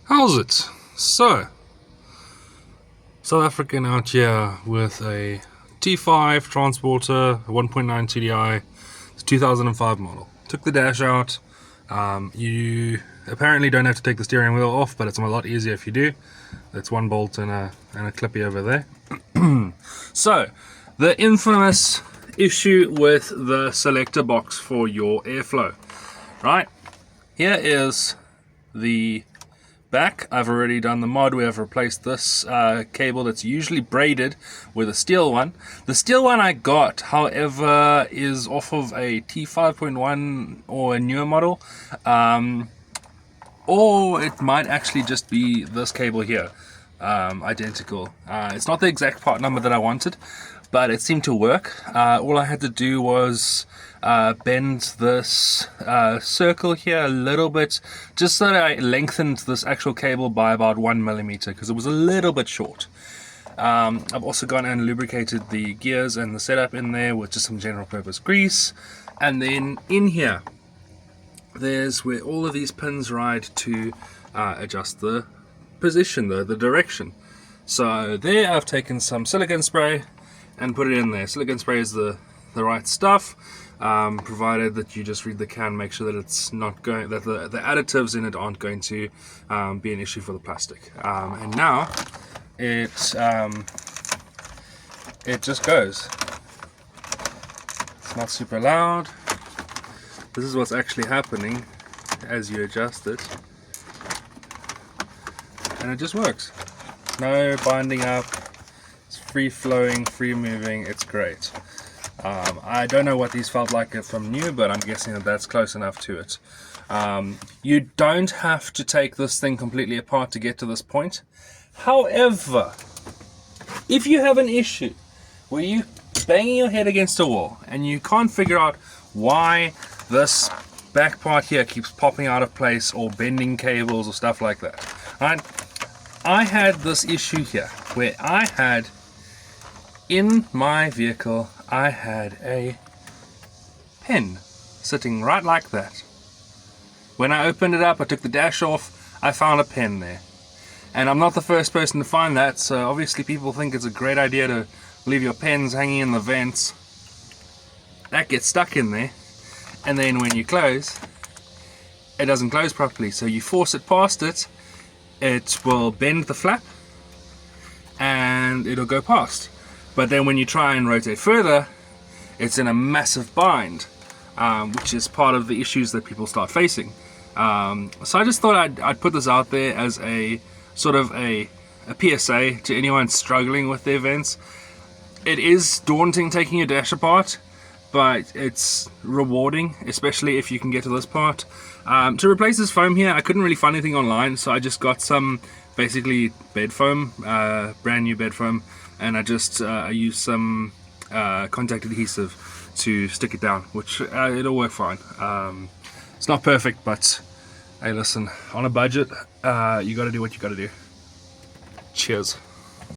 How's it? So, South African out here with a T5 transporter, 1.9 TDI, it's 2005 model. Took the dash out. You apparently don't have to take the steering wheel off, but it's a lot easier if you do. That's one bolt and a clippy over there. So, the infamous issue with the selector box for your airflow. Right, here is the back. I've already done the mod. We have replaced this cable that's usually braided with a steel one. The steel one I got, however, is off of a T5.1 or a newer model, or it might actually just be this cable here, identical. It's not the exact part number that I wanted, but it seemed to work. All I had to do was bend this circle here a little bit, just so that I lengthened this actual cable by about 1 millimeter, because it was a little bit short. I've also gone and lubricated the gears and the setup in there with just some general purpose grease. And then in here, there's where all of these pins ride to adjust the position, the direction. So there I've taken some silicone spray and put it in there. Silicone spray is the right stuff, provided that you just read the can, make sure that it's not going, that the additives in it aren't going to be an issue for the plastic. And now it just goes. It's not super loud. This is what's actually happening as you adjust it, and it just works. No binding up. It's free flowing, free moving. It's great. I don't know what these felt like from new, but I'm guessing that that's close enough to it. You don't have to take this thing completely apart to get to this point. However, if you have an issue where you banging your head against a wall and you can't figure out why this back part here keeps popping out of place or bending cables or stuff like that, right? I had this issue here where I had in my vehicle, I had a pen sitting right like that. When I opened it up, I took the dash off, I found a pen there. And I'm not the first person to find that, so obviously people think it's a great idea to leave your pens hanging in the vents. That gets stuck in there, and then when you close, it doesn't close properly, so you force it past it, it will bend the flap and it'll go past. But then when you try and rotate further, it's in a massive bind, which is part of the issues that people start facing. So I just thought I'd put this out there as a sort of a PSA to anyone struggling with their vents. It is daunting taking your dash apart, but it's rewarding, especially if you can get to this part. To replace this foam here, I couldn't really find anything online, so I just got some basically bed foam, brand new bed foam, and I used some contact adhesive to stick it down, which it'll work fine. It's not perfect, but hey, listen, on a budget, you gotta do what you gotta do. Cheers.